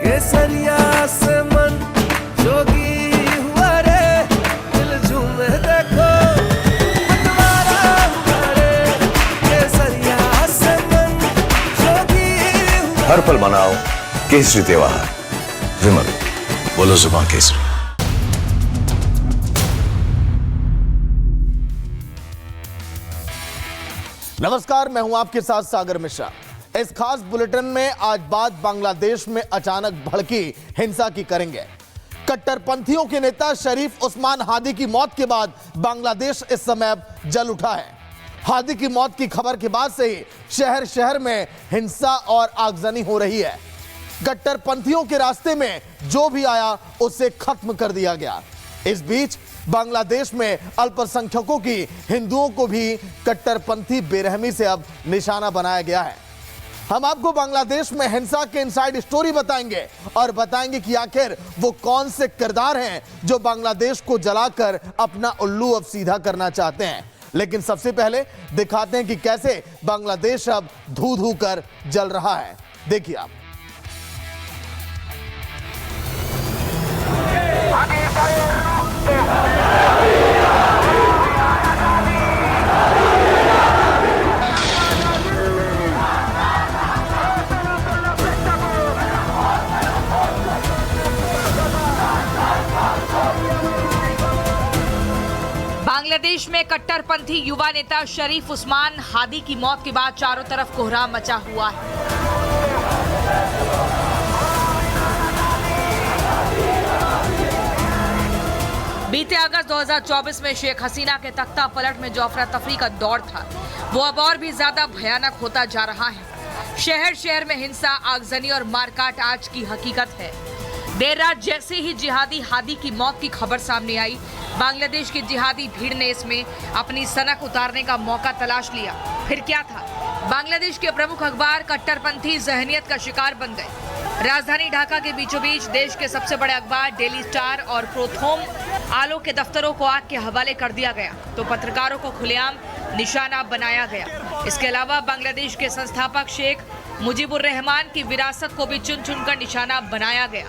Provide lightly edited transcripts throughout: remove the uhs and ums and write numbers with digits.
केसरिया से मन जोगी हुआ रे, दिल झूमे देखो बंटवारा हुआ रे। केसरिया से मन जोगी हुआ। हर पल मनाओ केसरी त्योहार। विमल, बोलो जुबान केसरी। नमस्कार, मैं हूं आपके साथ सागर मिश्रा। इस खास बुलेटिन में आज बात बांग्लादेश में अचानक भड़की हिंसा की करेंगे। कट्टरपंथियों के नेता शरीफ उस्मान हादी की मौत के बाद बांग्लादेश इस समय जल उठा है। हादी की मौत की खबर के बाद से ही शहर शहर में हिंसा और आगजनी हो रही है। कट्टरपंथियों के रास्ते में जो भी आया उसे खत्म कर दिया गया। इस बीच बांग्लादेश में अल्पसंख्यकों की हिंदुओं को भी कट्टरपंथी बेरहमी से अब निशाना बनाया गया है। हम आपको बांग्लादेश में हिंसा के इनसाइड स्टोरी बताएंगे और बताएंगे कि आखिर वो कौन से किरदार हैं जो बांग्लादेश को जलाकर अपना उल्लू अब सीधा करना चाहते हैं। लेकिन सबसे पहले दिखाते हैं कि कैसे बांग्लादेश अब धू धू कर जल रहा है। देखिए आप। बांग्लादेश में कट्टरपंथी युवा नेता शरीफ उस्मान हादी की मौत के बाद चारों तरफ कोहराम मचा हुआ है। बीते अगस्त 2024 में शेख हसीना के तख्ता पलट में जो अफरा तफरी का दौर था, वो अब और भी ज्यादा भयानक होता जा रहा है। शहर शहर में हिंसा, आगजनी और मारकाट आज की हकीकत है। देर रात जैसे ही जिहादी हादी की मौत की खबर सामने आई, बांग्लादेश की जिहादी भीड़ ने इसमें अपनी सनक उतारने का मौका तलाश लिया। फिर क्या था? बांग्लादेश के प्रमुख अखबार कट्टरपंथी जहनियत का शिकार बन गए। राजधानी ढाका के बीचों बीच देश के सबसे बड़े अखबार डेली स्टार और प्रोथोम आलो के दफ्तरों को आग के हवाले कर दिया गया, तो पत्रकारों को खुलेआम निशाना बनाया गया। इसके अलावा बांग्लादेश के संस्थापक शेख मुजीबुर रहमान की विरासत को भी चुन चुनकर निशाना बनाया गया।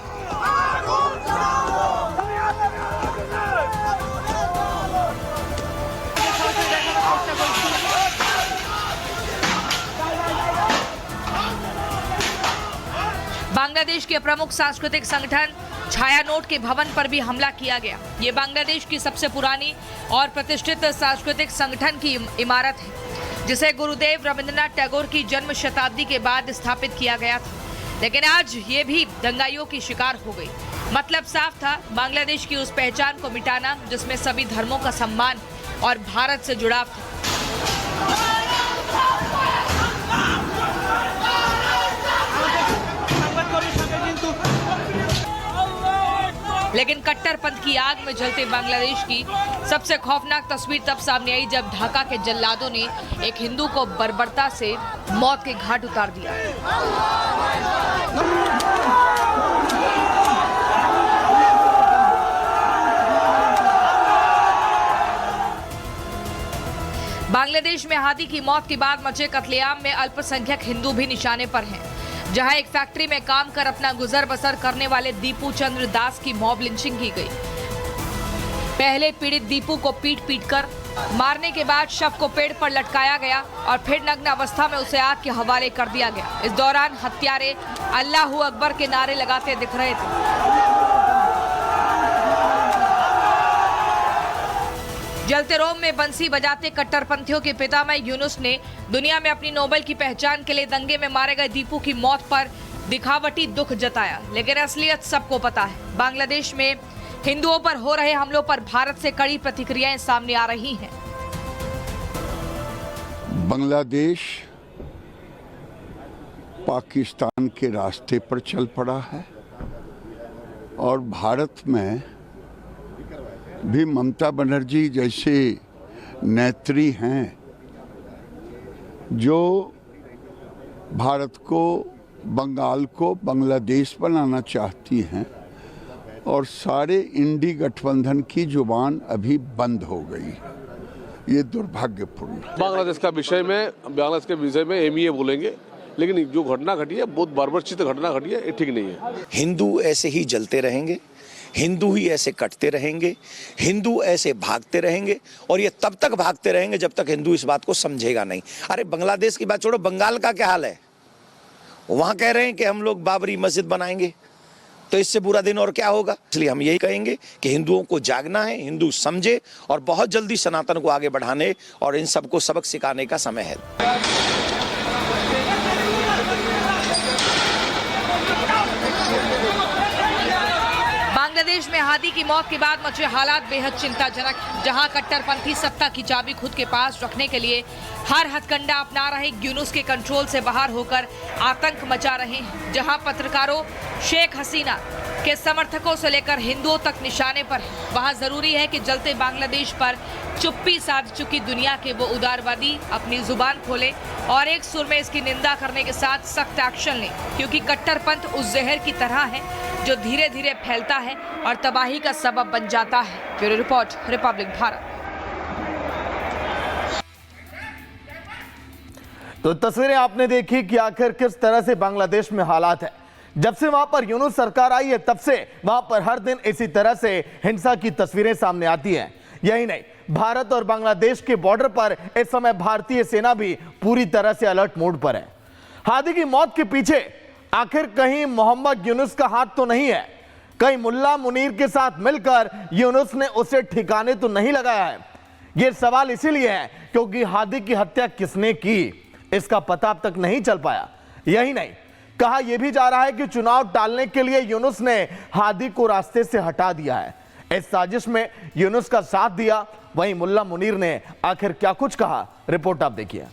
बांग्लादेश के प्रमुख सांस्कृतिक संगठन छाया नोट के भवन पर भी हमला किया गया। ये बांग्लादेश की सबसे पुरानी और प्रतिष्ठित सांस्कृतिक संगठन की इमारत है, जिसे गुरुदेव रविंद्रनाथ टैगोर की जन्म शताब्दी के बाद स्थापित किया गया था। लेकिन आज ये भी दंगाइयों की शिकार हो गई। मतलब साफ था, बांग्लादेश की उस पहचान को मिटाना जिसमें सभी धर्मों का सम्मान और भारत से जुड़ाव था। लेकिन कट्टरपंथ की आग में जलते बांग्लादेश की सबसे खौफनाक तस्वीर तब सामने आई जब ढाका के जल्लादों ने एक हिंदू को बर्बरता से मौत के घाट उतार दिया। बांग्लादेश में हादी की मौत के बाद मचे कत्लेआम में अल्पसंख्यक हिंदू भी निशाने पर हैं। जहां एक फैक्ट्री में काम कर अपना गुजर बसर करने वाले दीपू चंद्र दास की मॉब लिंचिंग की गई। पहले पीड़ित दीपू को पीट पीट कर मारने के बाद शव को पेड़ पर लटकाया गया और फिर नग्न अवस्था में उसे आग के हवाले कर दिया गया। इस दौरान हत्यारे अल्लाहू अकबर के नारे लगाते दिख रहे थे। जलते रोम में बंसी बजाते कट्टरपंथियों के पितामह यूनुस ने दुनिया में अपनी नोबेल की पहचान के लिए दंगे में मारे गए दीपू की मौत पर दिखावटी दुख जताया। लेकिन असलियत सबको पता है। बांग्लादेश में हिंदुओं पर हो रहे हमलों पर भारत से कड़ी प्रतिक्रियाएं सामने आ रही हैं। बांग्लादेश पाकिस्तान के रास्ते पर चल पड़ा है और भारत में भी ममता बनर्जी जैसे नेत्री हैं जो भारत को, बंगाल को बांग्लादेश बनाना चाहती हैं और सारे इंडी गठबंधन की जुबान अभी बंद हो गई। ये दुर्भाग्यपूर्ण। बांग्लादेश के विषय में MEA बोलेंगे, लेकिन जो घटना घटी है बहुत बर्बरचित घटना घटी है, ये ठीक नहीं है। हिंदू ऐसे ही जलते रहेंगे, हिंदू ही ऐसे कटते रहेंगे, हिंदू ऐसे भागते रहेंगे और ये तब तक भागते रहेंगे जब तक हिंदू इस बात को समझेगा नहीं। अरे बांग्लादेश की बात छोड़ो, बंगाल का क्या हाल है? वहां कह रहे हैं कि हम लोग बाबरी मस्जिद बनाएंगे, तो इससे बुरा दिन और क्या होगा। इसलिए हम यही कहेंगे कि हिंदुओं को जागना है, हिंदू समझे और बहुत जल्दी सनातन को आगे बढ़ाने और इन सबको सबक सिखाने का समय है। बांग्लादेश में हादी की मौत के बाद मचे हालात बेहद चिंताजनक, जहां कट्टरपंथी सत्ता की चाबी खुद के पास रखने के लिए हर हथकंडा अपना रहे, यूनुस के कंट्रोल से बाहर होकर आतंक मचा रहे हैं। जहां पत्रकारों शेख हसीना के समर्थकों से लेकर हिंदुओं तक निशाने पर है, वहां जरूरी है कि जलते बांग्लादेश पर चुप्पी साध चुकी दुनिया के वो उदारवादी अपनी जुबान खोले और एक सुर में इसकी निंदा करने के साथ सख्त एक्शन लें, क्योंकि कट्टरपंथ उस जहर की तरह है जो धीरे धीरे फैलता है और तबाही का सबब बन जाता है। Bureau report, Republic Bharat. तो तस्वीरें आपने देखी कि आखिर किस तरह से बांग्लादेश में हालात है। जब से वहां पर यूनुस सरकार आई है तब से वहां पर हर दिन इसी तरह से हिंसा की तस्वीरें सामने आती हैं। यही नहीं, भारत और बांग्लादेश के बॉर्डर पर इस समय भारतीय सेना भी पूरी तरह से अलर्ट मोड पर है। हादी की मौत के पीछे आखिर कहीं मोहम्मद यूनुस का हाथ तो नहीं है? कहीं मुल्ला मुनीर के साथ मिलकर यूनुस ने उसे ठिकाने तो नहीं लगाया है? यह सवाल इसीलिए है क्योंकि हादी की हत्या किसने की इसका पता अब तक नहीं चल पाया। यही नहीं, कहा यह भी जा रहा है कि चुनाव टालने के लिए यूनुस ने हादी को रास्ते से हटा दिया है। इस साजिश में यूनुस का साथ दिया। वहीं मुल्ला मुनीर ने आखिर क्या कुछ कहा, रिपोर्ट आप देखिए।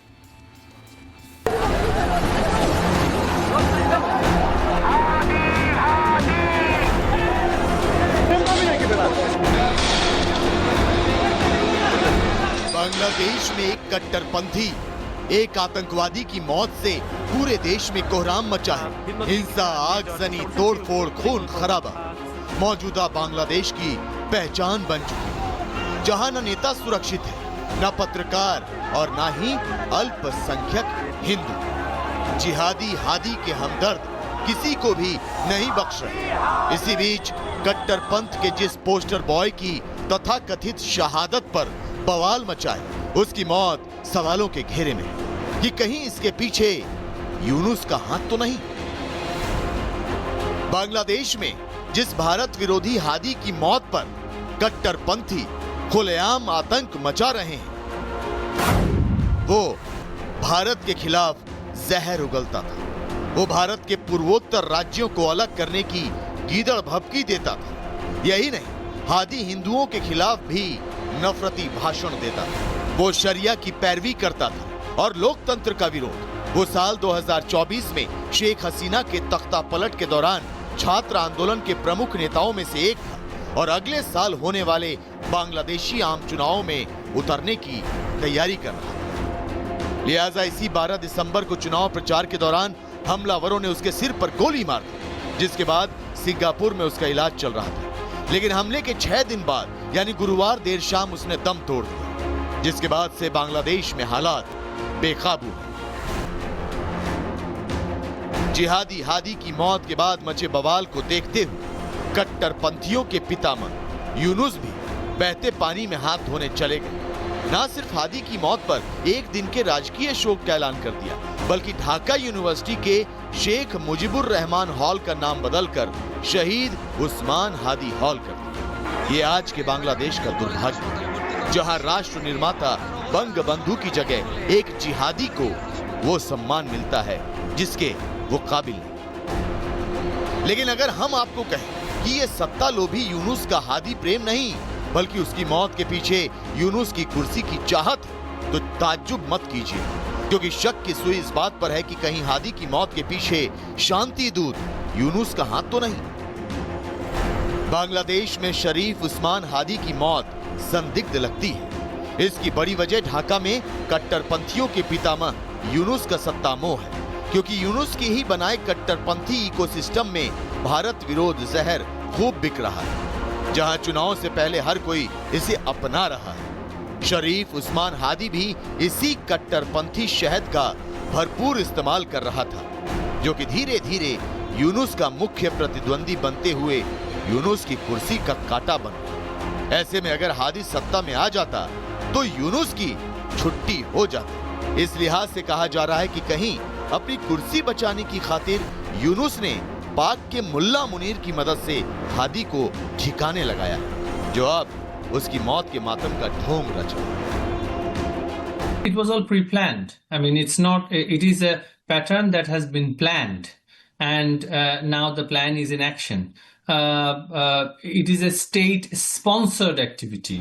बांग्लादेश में एक कट्टरपंथी, एक आतंकवादी की मौत से पूरे देश में कोहराम मचा है। हिंसा, आगजनी, तोड़फोड़, खून खराबा मौजूदा बांग्लादेश की पहचान बन चुकी है, जहां न नेता सुरक्षित है, न पत्रकार और न ही अल्पसंख्यक हिंदू। जिहादी हादी के हमदर्द किसी को भी नहीं बख्श रहे। इसी बीच कट्टरपंथ के जिस पोस्टर बॉय की तथाकथित शहादत पर बवाल मचा है, उसकी मौत सवालों के घेरे में कि कहीं इसके पीछे यूनुस का हाथ तो नहीं। बांग्लादेश में जिस भारत विरोधी हादी की मौत पर कट्टरपंथी खुलेआम आतंक मचा रहे हैं, वो भारत के खिलाफ जहर उगलता था। वो भारत के पूर्वोत्तर राज्यों को अलग करने की गीदड़ भभकी देता था। यही नहीं, हादी हिंदुओं के खिलाफ भी नफरती भाषण देता था। वो शरिया की पैरवी करता था और लोकतंत्र का विरोध। वो साल 2024 में शेख हसीना के तख्ता पलट के दौरान छात्र आंदोलन के प्रमुख नेताओं में से एक था और अगले साल होने वाले बांग्लादेशी आम चुनावों में उतरने की तैयारी कर रहा था। लिहाजा इसी 12 दिसंबर को चुनाव प्रचार के दौरान हमलावरों ने उसके सिर पर गोली मार दी, जिसके बाद सिंगापुर में उसका इलाज चल रहा था। लेकिन हमले के 6 दिन बाद यानी गुरुवार देर शाम उसने दम तोड़ दिया, जिसके बाद से बांग्लादेश में हालात बेकाबू हैं। जिहादी हादी की मौत के बाद मचे बवाल को देखते हुए कट्टरपंथियों के पितामह यूनुस भी बहते पानी में हाथ धोने चले गए। न सिर्फ हादी की मौत पर एक दिन के राजकीय शोक का ऐलान कर दिया, बल्कि ढाका यूनिवर्सिटी के शेख मुजीबुर रहमान हॉल का नाम बदलकर शहीद उस्मान हादी हॉल कर दिया। ये आज के बांग्लादेश का दुर्भाग्य है, जहां राष्ट्र निर्माता बंग बंधु की जगह एक जिहादी को वो सम्मान मिलता है जिसके वो काबिल नहीं। लेकिन अगर हम आपको कहें कि ये सत्ता लोभी यूनुस का हादी प्रेम नहीं, बल्कि उसकी मौत के पीछे यूनुस की कुर्सी की चाहत है, तो ताज्जुब मत कीजिए, क्योंकि शक की सुई इस बात पर है कि कहीं हादी की मौत के पीछे शांति दूत यूनुस का हाथ तो नहीं। बांग्लादेश में शरीफ उस्मान हादी की मौत संदिग्ध लगती है। इसकी बड़ी वजह ढाका में कट्टरपंथियों के पितामह यूनुस का सत्ता मोह है, क्योंकि यूनुस की ही बनाए कट्टरपंथी इकोसिस्टम में भारत विरोध जहर खूब बिक रहा है, जहां चुनाव से पहले हर कोई इसे अपना रहा है। शरीफ उस्मान हादी भी इसी कट्टरपंथी शहद का भरपूर इस्तेमाल कर रहा था, जो कि धीरे धीरे यूनुस का मुख्य प्रतिद्वंदी बनते हुए यूनुस की कुर्सी का कांटा बन गया। ऐसे में अगर हादी सत्ता में आ जाता तो यूनुस की छुट्टी हो जाती। इस लिहाज से कहा जा रहा है कि कहीं अपनी कुर्सी बचाने की खातिर यूनुस ने पाक के मुल्ला मुनीर की मदद से हादी को ठिकाने लगाया, जो अब उसकी मौत के मातम का ढोंग रचा। It was all pre-planned. I mean, it is a pattern that has been planned, and now the plan is in action. It is a state-sponsored activity.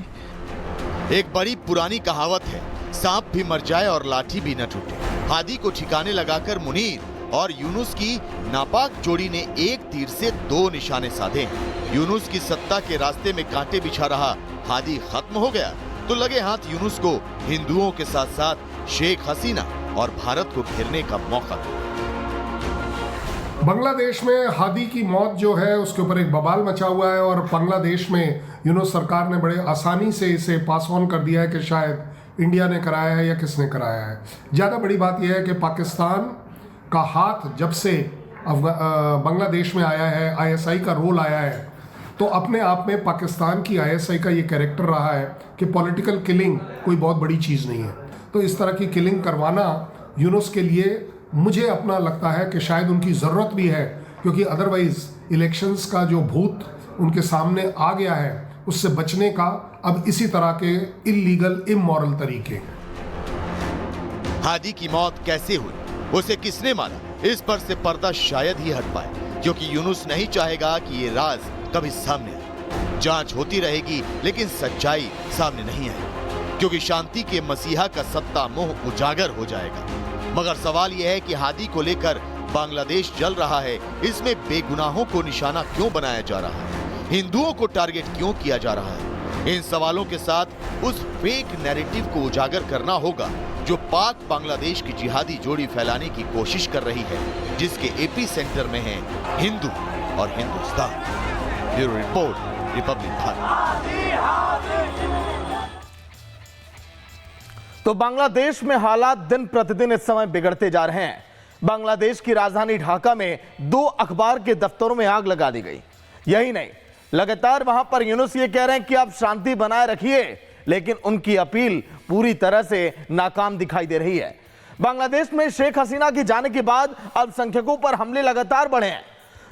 एक बड़ी पुरानी कहावत है, सांप भी मर जाए और लाठी भी न टूटे। हादी को ठिकाने लगाकर मुनीर और यूनुस की नापाक जोड़ी ने एक तीर से दो निशाने साधे। यूनुस की सत्ता के रास्ते में कांटे बिछा रहा हादी खत्म हो गया तो लगे हाथ यूनुस को हिंदुओं के साथ साथ शेख हसीना और भारत को घेरने का मौका मिला। बांग्लादेश में हादी की मौत जो है उसके ऊपर एक बवाल मचा हुआ है और बांग्लादेश में यूनुस सरकार ने बड़े आसानी से इसे पास ऑन कर दिया है कि शायद इंडिया ने कराया है या किसने कराया है। ज़्यादा बड़ी बात यह है कि पाकिस्तान का हाथ जब से बांग्लादेश में आया है, ISI का रोल आया है, तो अपने आप में पाकिस्तान की ISI का ये कैरेक्टर रहा है कि पॉलिटिकल किलिंग कोई बहुत बड़ी चीज़ नहीं है। तो इस तरह की किलिंग करवाना यूनुस के लिए मुझे अपना लगता है कि शायद उनकी ज़रूरत भी है, क्योंकि अदरवाइज़ इलेक्शंस का जो भूत उनके सामने आ गया है उससे बचने का अब इसी तरह के इल्लीगल इमोरल तरीके। हादी की मौत कैसे हुई, उसे किसने मारा, इस पर से पर्दा शायद ही हट पाए, क्योंकि यूनुस नहीं चाहेगा कि ये राज कभी सामने आए। जांच होती रहेगी लेकिन सच्चाई सामने नहीं आएगी, क्योंकि शांति के मसीहा का सत्ता मोह उजागर हो जाएगा। मगर सवाल यह है कि हादी को लेकर बांग्लादेश जल रहा है, इसमें बेगुनाहों को निशाना क्यों बनाया जा रहा है, हिंदुओं को टारगेट क्यों किया जा रहा है। इन सवालों के साथ उस फेक नैरेटिव को उजागर करना होगा जो पाक बांग्लादेश की जिहादी जोड़ी फैलाने की कोशिश कर रही है, जिसके एपी सेंटर में है हिंदू और Hindustan. Bureau report, Republic Bharat. तो बांग्लादेश में हालात दिन प्रतिदिन इस समय बिगड़ते जा रहे हैं। बांग्लादेश की राजधानी ढाका में 2 अखबार के दफ्तरों में आग लगा दी गई। यही नहीं, लगातार वहां पर यूनुस ये कह रहे हैं कि आप शांति बनाए रखिए, लेकिन उनकी अपील पूरी तरह से नाकाम दिखाई दे रही है। बांग्लादेश में शेख हसीना की जाने के बाद अल्पसंख्यकों पर हमले लगातार बढ़े हैं,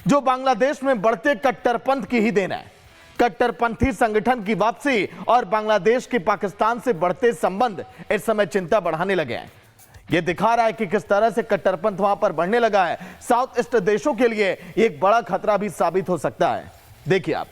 जो बांग्लादेश में बढ़ते कट्टरपंथ की ही देन है। कट्टरपंथी संगठन की वापसी और बांग्लादेश के पाकिस्तान से बढ़ते संबंध इस समय चिंता बढ़ाने लगे हैं। यह दिखा रहा है कि किस तरह से कट्टरपंथ वहां पर बढ़ने लगा है। साउथ ईस्ट देशों के लिए एक बड़ा खतरा भी साबित हो सकता है। देखिए आप।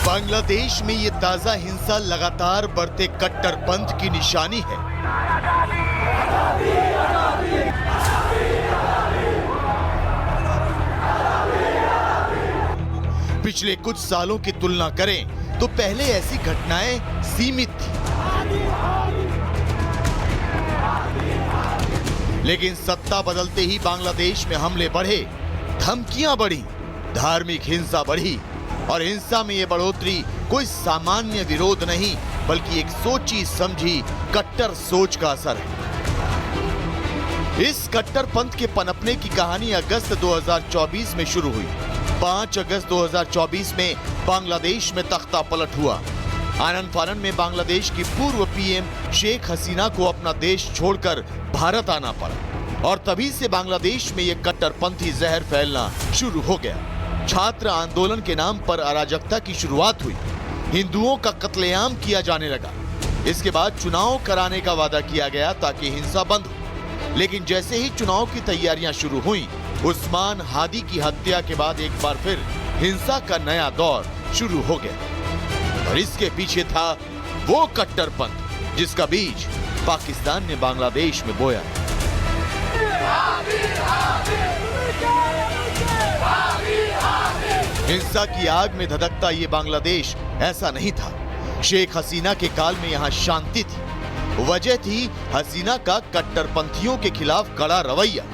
बांग्लादेश में ये ताजा हिंसा लगातार बढ़ते कट्टरपंथ की निशानी है। पिछले कुछ सालों की तुलना करें तो पहले ऐसी घटनाएं सीमित थी, लेकिन सत्ता बदलते ही बांग्लादेश में हमले बढ़े, धमकियां बढ़ी, धार्मिक हिंसा बढ़ी और हिंसा में ये बढ़ोतरी कोई सामान्य विरोध नहीं बल्कि एक सोची समझी कट्टर सोच का असर है। इस कट्टरपंथ के पनपने की कहानी अगस्त 2024 में शुरू हुई। 5 अगस्त 2024 में बांग्लादेश में तख्ता पलट हुआ। आनन फानन में बांग्लादेश की पूर्व पीएम शेख हसीना को अपना देश छोड़कर भारत आना पड़ा और तभी से बांग्लादेश में यह कट्टरपंथी जहर फैलना शुरू हो गया। छात्र आंदोलन के नाम पर अराजकता की शुरुआत हुई, हिंदुओं का कत्लेआम किया जाने लगा। इसके बाद चुनाव कराने का वादा किया गया ताकि हिंसा बंद हो, लेकिन जैसे ही चुनाव की तैयारियां शुरू हुई, उस्मान हादी की हत्या के बाद एक बार फिर हिंसा का नया दौर शुरू हो गया और इसके पीछे था वो कट्टरपंथ जिसका बीज पाकिस्तान ने बांग्लादेश में बोया। हिंसा की आग में धधकता ये बांग्लादेश ऐसा नहीं था। शेख हसीना के काल में यहाँ शांति थी। वजह थी हसीना का कट्टरपंथियों के खिलाफ कड़ा रवैया।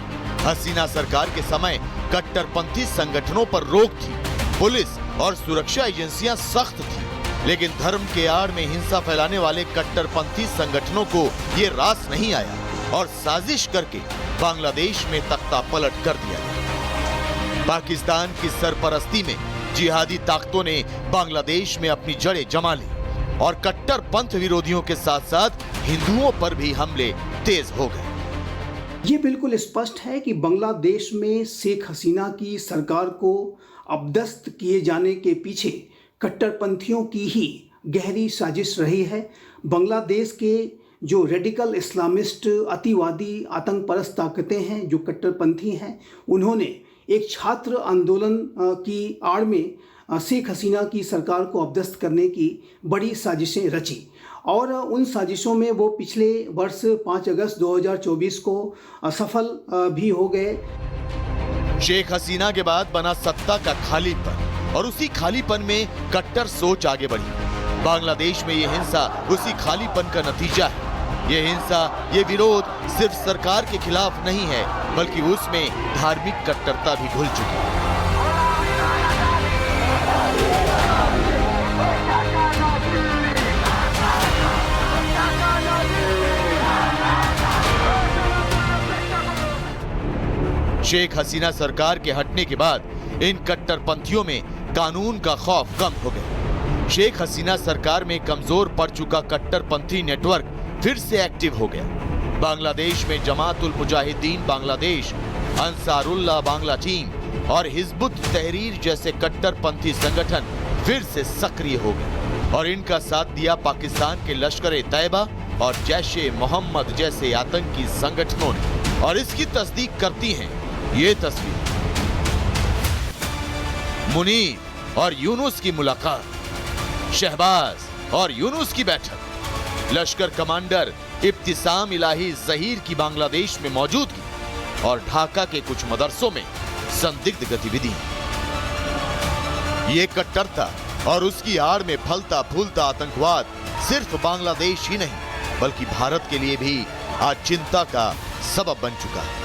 हसीना सरकार के समय कट्टरपंथी संगठनों पर रोक थी। पुलिस और सुरक्षा एजेंसियां सख्त थी, लेकिन धर्म के आड़ में हिंसा फैलाने वाले कट्टरपंथी संगठनों को ये रास नहीं आया और साजिश करके बांग्लादेश में तख्ता पलट कर दिया गया। पाकिस्तान की सरपरस्ती में जिहादी ताकतों ने बांग्लादेश में अपनी जड़ें जमा ली और कट्टरपंथ विरोधियों के साथ साथ हिंदुओं पर भी हमले तेज हो गए। ये बिल्कुल स्पष्ट है कि बांग्लादेश में शेख हसीना की सरकार को अपदस्थ किए जाने के पीछे कट्टरपंथियों की ही गहरी साजिश रही है। बांग्लादेश के जो रेडिकल इस्लामिस्ट अतिवादी आतंकपरस्त ताकतें हैं, जो कट्टरपंथी हैं, उन्होंने एक छात्र आंदोलन की आड़ में शेख हसीना की सरकार को अपदस्थ करने की बड़ी साजिशें रची और उन साजिशों में वो पिछले वर्ष 5 अगस्त 2024 को असफल भी हो गए। शेख हसीना के बाद बना सत्ता का खालीपन और उसी खालीपन में कट्टर सोच आगे बढ़ी। बांग्लादेश में ये हिंसा उसी खालीपन का नतीजा है। ये हिंसा, ये विरोध सिर्फ सरकार के खिलाफ नहीं है, बल्कि उसमें धार्मिक कट्टरता भी घुल चुकी है। शेख हसीना सरकार के हटने के बाद इन कट्टरपंथियों में कानून का खौफ कम हो गया। शेख हसीना सरकार में कमजोर पड़ चुका कट्टरपंथी नेटवर्क फिर से एक्टिव हो गया। बांग्लादेश में जमात-उल मुजाहिदीन बांग्लादेश, अंसारुल्लाह बांग्ला टीम और हिजबुत तहरीर जैसे कट्टरपंथी संगठन फिर से सक्रिय हो गए और इनका साथ दिया पाकिस्तान के लश्कर-ए-तैयबा और जैश-ए-मोहम्मद जैसे आतंकी संगठनों ने। और इसकी तस्दीक करती हैं ये तस्वीर। मुनीर और यूनुस की मुलाकात, शहबाज और यूनुस की बैठक, लश्कर कमांडर इब्तिसाम इलाही ज़हीर की बांग्लादेश में मौजूदगी और ढाका के कुछ मदरसों में संदिग्ध गतिविधि। ये कट्टरता और उसकी आड़ में फलता फूलता आतंकवाद सिर्फ बांग्लादेश ही नहीं, बल्कि भारत के लिए भी आज चिंता का सबब बन चुका है।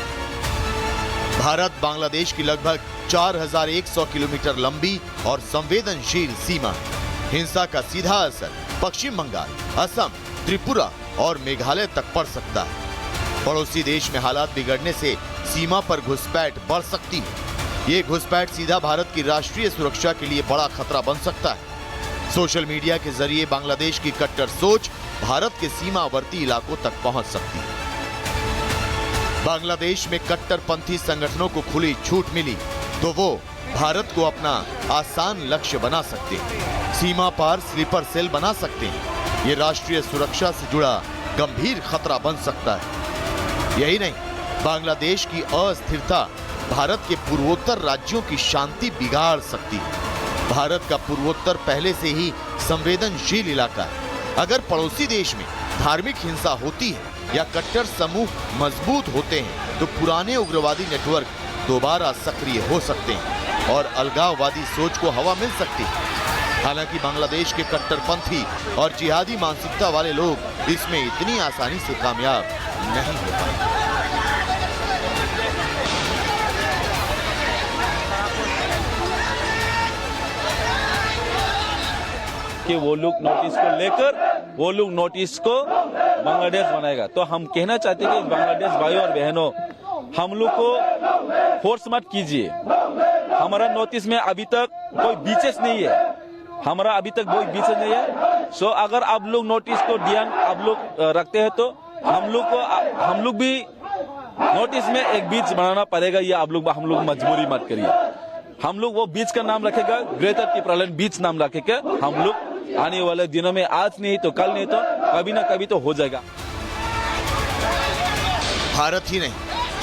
भारत बांग्लादेश की लगभग 4100 किलोमीटर लंबी और संवेदनशील सीमा है। हिंसा का सीधा असर पश्चिम बंगाल, असम, त्रिपुरा और मेघालय तक पड़ सकता है। पड़ोसी देश में हालात बिगड़ने से सीमा पर घुसपैठ बढ़ सकती है। ये घुसपैठ सीधा भारत की राष्ट्रीय सुरक्षा के लिए बड़ा खतरा बन सकता है। सोशल मीडिया के जरिए बांग्लादेश की कट्टर सोच भारत के सीमावर्ती इलाकों तक पहुंच सकती है। बांग्लादेश में कट्टरपंथी संगठनों को खुली छूट मिली तो वो भारत को अपना आसान लक्ष्य बना सकते हैं, सीमा पार स्लीपर सेल बना सकते हैं। ये राष्ट्रीय सुरक्षा से जुड़ा गंभीर खतरा बन सकता है। यही नहीं, बांग्लादेश की अस्थिरता भारत के पूर्वोत्तर राज्यों की शांति बिगाड़ सकती है। भारत का पूर्वोत्तर पहले से ही संवेदनशील इलाका है। अगर पड़ोसी देश में धार्मिक हिंसा होती है या कट्टर समूह मजबूत होते हैं तो पुराने उग्रवादी नेटवर्क दोबारा सक्रिय हो सकते हैं और अलगाववादी सोच को हवा मिल सकती है। हालांकि बांग्लादेश के कट्टरपंथी और जिहादी मानसिकता वाले लोग इसमें इतनी आसानी से कामयाब नहीं हो पाए। कि वो लोग नोटिस को लेकर वो लोग नोटिस को बांग्लादेश बनाएगा। तो हम कहना चाहते हैं कि बांग्लादेश भाइयों और बहनों, हम लोग को फोर्स मत कीजिए। हमारा नोटिस में अभी तक कोई बीचेस नहीं है, हमारा अभी तक कोई बीचेस नहीं है। सो अगर आप लोग नोटिस को ध्यान आप लोग रखते हैं तो हम लोग भी नोटिस में एक बीच बनाना पड़ेगा। या हम लोग मजबूरी मत करिए। हम लोग वो बीच का नाम रखेगा, ग्रेटर टिप्रालैंड बीच नाम रखेगा। हम लोग आने वाले दिनों में, आज नहीं तो कल नहीं तो कभी ना कभी तो हो जाएगा। भारत ही नहीं,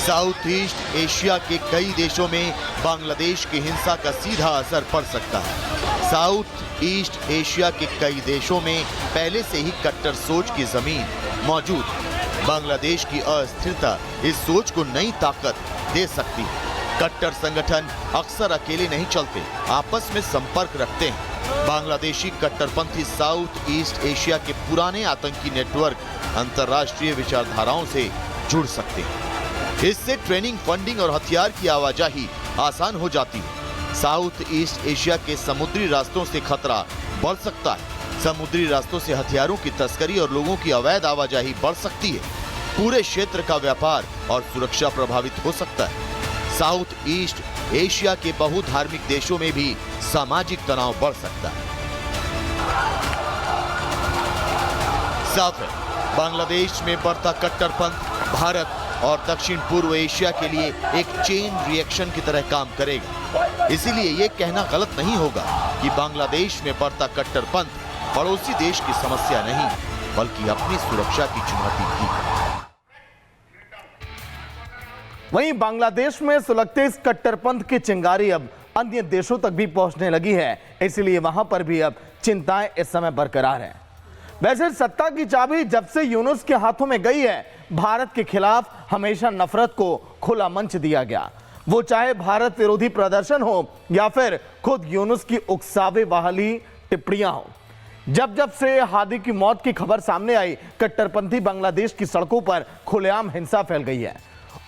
साउथ ईस्ट एशिया के कई देशों में बांग्लादेश की हिंसा का सीधा असर पड़ सकता है। साउथ ईस्ट एशिया के कई देशों में पहले से ही कट्टर सोच की जमीन मौजूद है। बांग्लादेश की अस्थिरता इस सोच को नई ताकत दे सकती है। कट्टर संगठन अक्सर अकेले नहीं चलते, आपस में संपर्क रखते हैं। बांग्लादेशी कट्टरपंथी साउथ ईस्ट एशिया के पुराने आतंकी नेटवर्क अंतर्राष्ट्रीय विचारधाराओं से जुड़ सकते हैं। इससे ट्रेनिंग, फंडिंग और हथियार की आवाजाही आसान हो जाती है। साउथ ईस्ट एशिया के समुद्री रास्तों से खतरा बढ़ सकता है। समुद्री रास्तों से हथियारों की तस्करी और लोगों की अवैध आवाजाही बढ़ सकती है। पूरे क्षेत्र का व्यापार और सुरक्षा प्रभावित हो सकता है। साउथ ईस्ट एशिया के बहुधार्मिक देशों में भी सामाजिक तनाव बढ़ सकता है। साथ है बांग्लादेश में बढ़ता कट्टरपंथ भारत और दक्षिण पूर्व एशिया के लिए एक चेन रिएक्शन की तरह काम करेगा। इसीलिए ये कहना गलत नहीं होगा कि बांग्लादेश में बढ़ता कट्टरपंथ पड़ोसी देश की समस्या नहीं, बल्कि अपनी सुरक्षा की चुनौती भी है। वहीं बांग्लादेश में सुलगते इस कट्टरपंथ की चिंगारी अब अन्य देशों तक भी पहुंचने लगी है, इसलिए वहां पर भी अब चिंताएं इस समय बरकरार हैं। वैसे सत्ता की चाबी जब से यूनुस के हाथों में गई है, भारत के खिलाफ हमेशा नफरत को खुला मंच दिया गया। वो चाहे भारत विरोधी प्रदर्शन हो या फिर खुद यूनुस की उकसावे वाली टिप्पणियां हो। जब जब से हादी की मौत की खबर सामने आई, कट्टरपंथी बांग्लादेश की सड़कों पर खुलेआम हिंसा फैल गई है।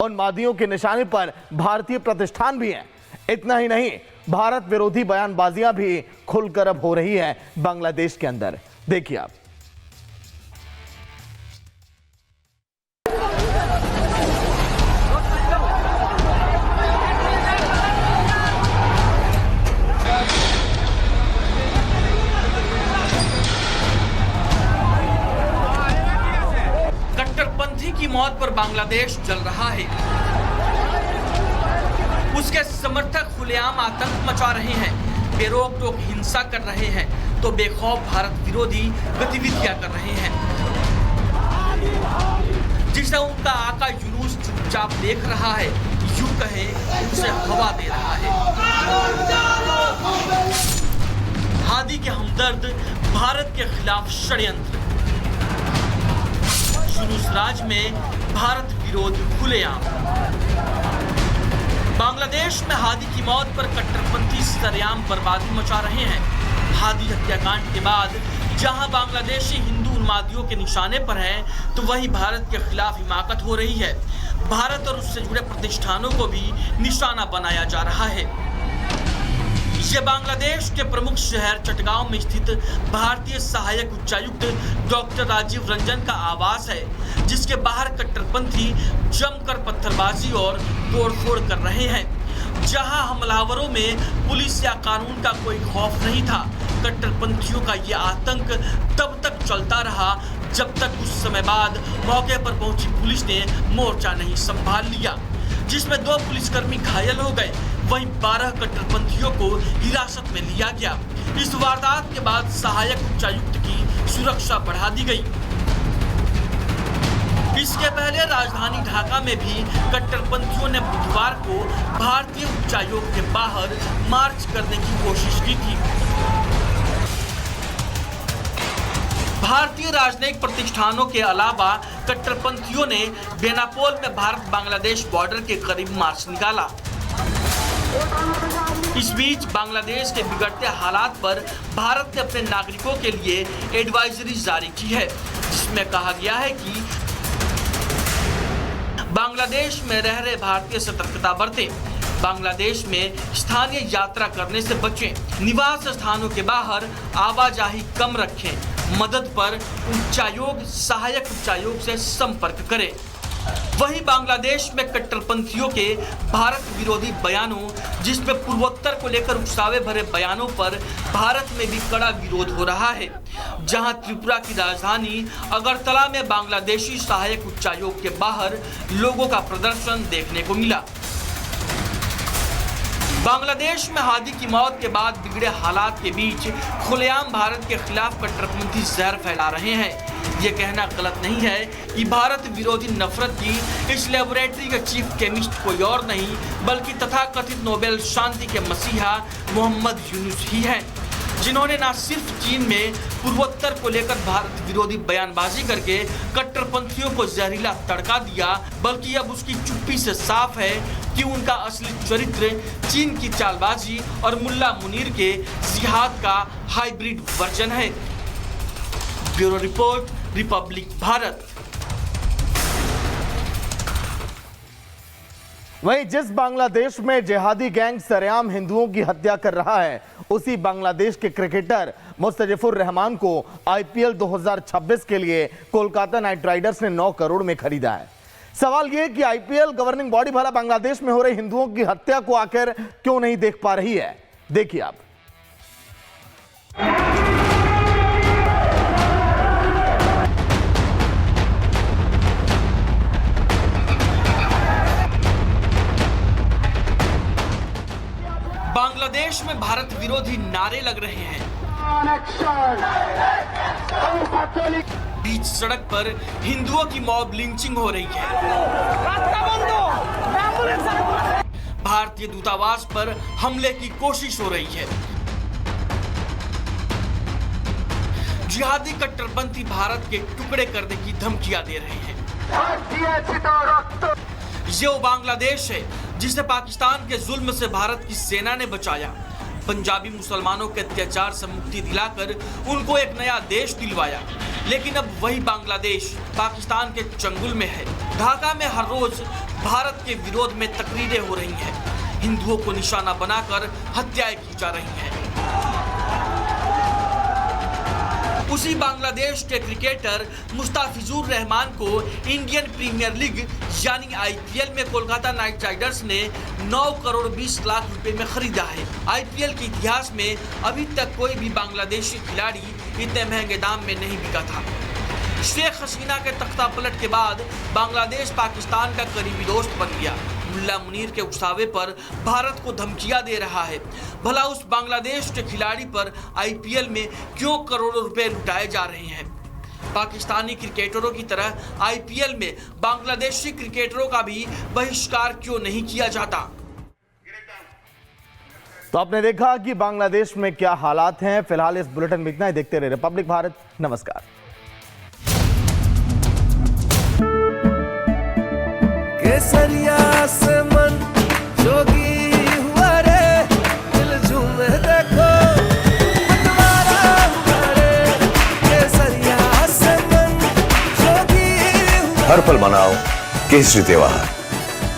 उन मादियों के निशाने पर भारतीय प्रतिष्ठान भी हैं। इतना ही नहीं, भारत विरोधी बयानबाजियां भी खुलकर अब हो रही है बांग्लादेश के अंदर। देखिए आप। की मौत पर बांग्लादेश जल रहा है। उसके समर्थक खुलेआम आतंक मचा रहे हैं, बेरोक टोक हिंसा कर रहे हैं, तो बेखौफ भारत विरोधी गतिविधियां कर रहे हैं, जिसे उनका आका यूनुस चुपचाप देख रहा है, यूं कहे उसे हवा दे रहा है। हादी के हमदर्द भारत के खिलाफ षड्यंत्र। यूनुस राज में भारत विरोध खुलेआम। बांग्लादेश में हादी की मौत पर कट्टरपंथी सरेआम बर्बादी मचा रहे हैं। हादी हत्याकांड के बाद जहां बांग्लादेशी हिंदू उन्मादियों के निशाने पर हैं, तो वहीं भारत के खिलाफ हिमाकत हो रही है। भारत और उससे जुड़े प्रतिष्ठानों को भी निशाना बनाया जा रहा है। ये बांग्लादेश के प्रमुख शहर चटगांव में स्थित भारतीय सहायक उच्चायुक्त डॉक्टर राजीव रंजन का आवास है, जिसके बाहर कट्टरपंथी जमकर पत्थरबाजी और तोड़फोड़ कर रहे हैं। जहां हमलावरों में पुलिस या कानून का कोई खौफ नहीं था। कट्टरपंथियों का ये आतंक तब तक चलता रहा जब तक कुछ समय बाद मौके पर पहुंची पुलिस ने मोर्चा नहीं संभाल लिया, जिसमें 2 पुलिसकर्मी घायल हो गए। वहीं 12 कट्टरपंथियों को हिरासत में लिया गया। इस वारदात के बाद सहायक उच्चायुक्त की सुरक्षा बढ़ा दी गई। इसके पहले राजधानी ढाका में भी कट्टरपंथियों ने बुधवार को भारतीय उच्चायोग के बाहर मार्च करने की कोशिश की थी। भारतीय राजनयिक प्रतिष्ठानों के अलावा कट्टरपंथियों ने बेनापोल में भारत बांग्लादेश बॉर्डर के करीब मार्च निकाला। इस बीच बांग्लादेश के बिगड़ते हालात पर भारत ने अपने नागरिकों के लिए एडवाइजरी जारी की है, जिसमें कहा गया है कि बांग्लादेश में रह रहे भारतीय सतर्कता बरतें, बांग्लादेश में स्थानीय यात्रा करने से बचें, निवास स्थानों के बाहर आवाजाही कम रखें, मदद पर उच्चायोग सहायक उच्चायोग से संपर्क करें। वहीं बांग्लादेश में कट्टरपंथियों के भारत विरोधी बयानों, जिसमें पूर्वोत्तर को लेकर उकसावे भरे बयानों पर भारत में भी कड़ा विरोध हो रहा है। जहां त्रिपुरा की राजधानी अगरतला में बांग्लादेशी सहायक उच्चायोग के बाहर लोगों का प्रदर्शन देखने को मिला। बांग्लादेश में हादी की मौत के बाद बिगड़े हालात के बीच खुलेआम भारत के खिलाफ कट्टरपंथी जहर फैला रहे हैं। ये कहना गलत नहीं है कि भारत विरोधी नफरत की इस लेबोरेटरी के चीफ केमिस्ट कोई और नहीं बल्कि तथाकथित नोबेल शांति के मसीहा मोहम्मद यूनुस ही हैं। जिन्होंने न सिर्फ चीन में पूर्वोत्तर को लेकर भारत विरोधी बयानबाजी करके कट्टरपंथियों को जहरीला तड़का दिया, बल्कि अब उसकी चुप्पी से साफ है कि उनका असली चरित्र चीन की चालबाजी और मुल्ला मुनीर के जिहाद का हाइब्रिड वर्जन है। Bureau report, Republic Bharat. वहीं जिस बांग्लादेश में जिहादी गैंग सरेआम हिंदुओं की हत्या कर रहा है, उसी बांग्लादेश के क्रिकेटर मुस्तफिजुर रहमान को आईपीएल 2026 के लिए कोलकाता नाइट राइडर्स ने 9 करोड़ में खरीदा है। सवाल यह कि आईपीएल गवर्निंग बॉडी भला बांग्लादेश में हो रही हिंदुओं की हत्या को आखिर क्यों नहीं देख पा रही है? देखिए आप। बांग्लादेश में भारत विरोधी नारे लग रहे हैं। बीच सड़क पर हिंदुओं की मॉब लिंचिंग हो रही है। भारतीय दूतावास पर हमले की कोशिश हो रही है। जिहादी कट्टरपंथी भारत के टुकड़े करने की धमकियां दे रहे हैं। ये वो बांग्लादेश है जिसे पाकिस्तान के जुल्म से भारत की सेना ने बचाया, पंजाबी मुसलमानों के अत्याचार से मुक्ति दिलाकर उनको एक नया देश दिलवाया। लेकिन अब वही बांग्लादेश पाकिस्तान के चंगुल में है। ढाका में हर रोज भारत के विरोध में तकरीरें हो रही हैं, हिंदुओं को निशाना बनाकर हत्याएं की जा रही हैं। उसी बांग्लादेश के क्रिकेटर मुस्तफिजुर रहमान को इंडियन प्रीमियर लीग यानी आईपीएल में कोलकाता नाइट राइडर्स ने 9 करोड़ 20 लाख रुपए में खरीदा है। आईपीएल के इतिहास में अभी तक कोई भी बांग्लादेशी खिलाड़ी इतने महंगे दाम में नहीं बिका था। शेख हसीना के तख्ता पलट के बाद बांग्लादेश पाकिस्तान का करीबी दोस्त बन गया। मुल्ला मुनीर के उकसावे पर भारत को धमकियां दे रहा है। भला उस बांग्लादेश के खिलाड़ी पर आईपीएल में क्यों करोड़ों रुपए लुटाए जा रहे हैं? पाकिस्तानी क्रिकेटरों की तरह आईपीएल में बांग्लादेशी क्रिकेटरों का भी बहिष्कार क्यों नहीं किया जाता? तो आपने देखा कि बांग्लादेश में क्या हालात हैं। फिलहाल इस बुलेटिन में इतना ही। देखते रहे रिपब्लिक भारत। नमस्कार। केसरिया से मन जोगी हुआ रे, दिल झूमे देखो मतवारा हुआ रे। केसरिया से मन जोगी हुआ। हर पल मनाओ केसरी त्योहार।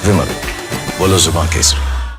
विमल, बोलो जुबान केसरी।